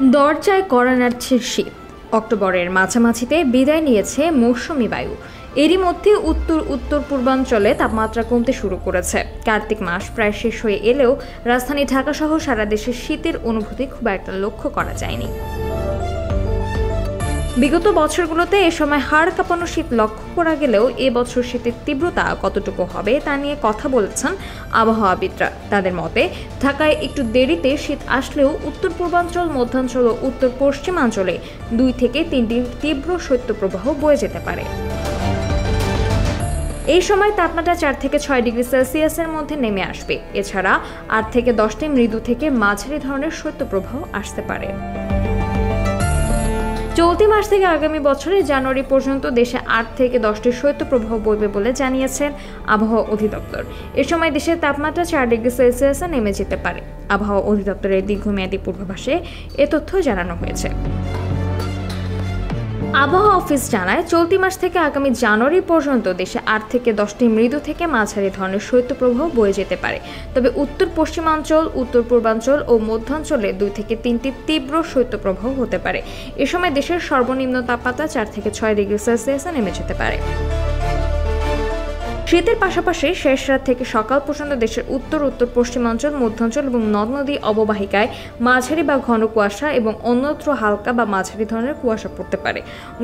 দরজায় কড়া নাড়ছে শীত। অক্টোবরের মাঝামাঝিতে বিদায় নিয়েছে মৌসুমি বায়ু। এরই মধ্যে উত্তর পূর্বাঞ্চলে তাপমাত্রা কমতে শুরু করেছে। কার্তিক মাস প্রায় শেষ হয়ে এলেও রাজধানী ঢাকা সহ সারা দেশে শীতের অনুভূতি খুব একটা লক্ষ্য করা যায়নি। বিগত বছরগুলোতে এ সময় হাড় কাঁপানো শীত লক্ষ্য করা গেলেও এবছর শীতের তীব্রতা কতটুকু হবে তা নিয়ে কথা বলেছেন আবহাওয়াবিদরা। তাদের মতে ঢাকায় একটু দেরিতে শীত আসলেও উত্তর পূর্বাঞ্চল, মধ্যাঞ্চল ও উত্তর পশ্চিমাঞ্চলে 2 থেকে 3টি তীব্র শৈত্যপ্রবাহ বয়ে যেতে পারে। এই সময় তাপমাত্রা 4 থেকে 6 ডিগ্রি সেলসিয়াসের মধ্যে নেমে আসবে। এছাড়া 8 থেকে 10টি মৃদু থেকে মাঝারি ধরনের শৈত্যপ্রবাহ আসতে পারে। চলতি মাস থেকে আগামী বছরের জানুয়ারি পর্যন্ত দেশে 8 থেকে 10টি শৈত্যপ্রবাহ বইবে বলে জানিয়েছেন আবহাওয়া অধিদপ্তর। এ সময় দেশের তাপমাত্রা 4 ডিগ্রি সেলসিয়াসে নেমে যেতে পারে। আবহাওয়া অধিদপ্তরের দীর্ঘমেয়াদী পূর্বাভাসে এ তথ্য জানানো হয়েছে। আবহাওয়া অফিস জানায়, চলতি মাস থেকে আগামী জানুয়ারি পর্যন্ত দেশে 8 থেকে 10টি মৃদু থেকে মাঝারি ধরনের শৈত্যপ্রবাহ বয়ে যেতে পারে। তবে উত্তর পশ্চিমাঞ্চল, উত্তর পূর্বাঞ্চল ও মধ্যাঞ্চলে 2 থেকে 3টি তীব্র শৈত্যপ্রবাহ হতে পারে। এ সময় দেশের সর্বনিম্ন তাপমাত্রা 4 থেকে 6 ডিগ্রি সেলসিয়াসে নেমে যেতে পারে। শীতের পাশাপাশি শেষ রাত থেকে সকাল পর্যন্ত দেশের উত্তর পশ্চিমাঞ্চল, মধ্যাঞ্চল এবং নদ নদী অববাহিকায় মাঝারি বা ঘন কুয়াশা এবং অন্যত্র হালকা বা মাঝারি ধরনের কুয়াশা পড়তে পারে।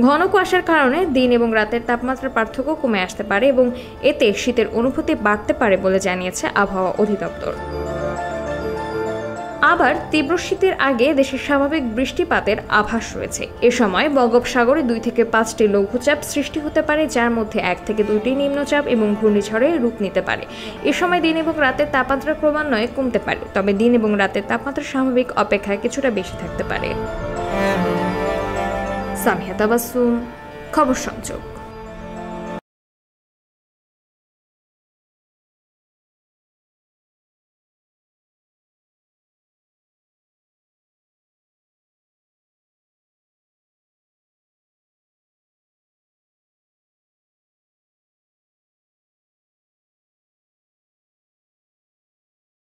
ঘন কুয়াশার কারণে দিন এবং রাতের তাপমাত্রার পার্থক্য কমে আসতে পারে এবং এতে শীতের অনুভূতি বাড়তে পারে বলে জানিয়েছে আবহাওয়া অধিদপ্তর। আবার তীব্র শীতের আগে দেশের স্বাভাবিক বৃষ্টিপাতের আভাস রয়েছে। এ সময় বঙ্গোপসাগরে 2 থেকে 5টি লঘুচাপ সৃষ্টি হতে পারে, যার মধ্যে 1 থেকে 2টি নিম্নচাপ এবং ঘূর্ণিঝড়ে রূপ নিতে পারে। এ সময় দিন এবং রাতের তাপমাত্রা ক্রমান্বয়ে কমতে পারে, তবে দিন এবং রাতের তাপমাত্রা স্বাভাবিক অপেক্ষায় কিছুটা বেশি থাকতে পারে। সামিয়া তাবাসসুম, খবর সংযোগ।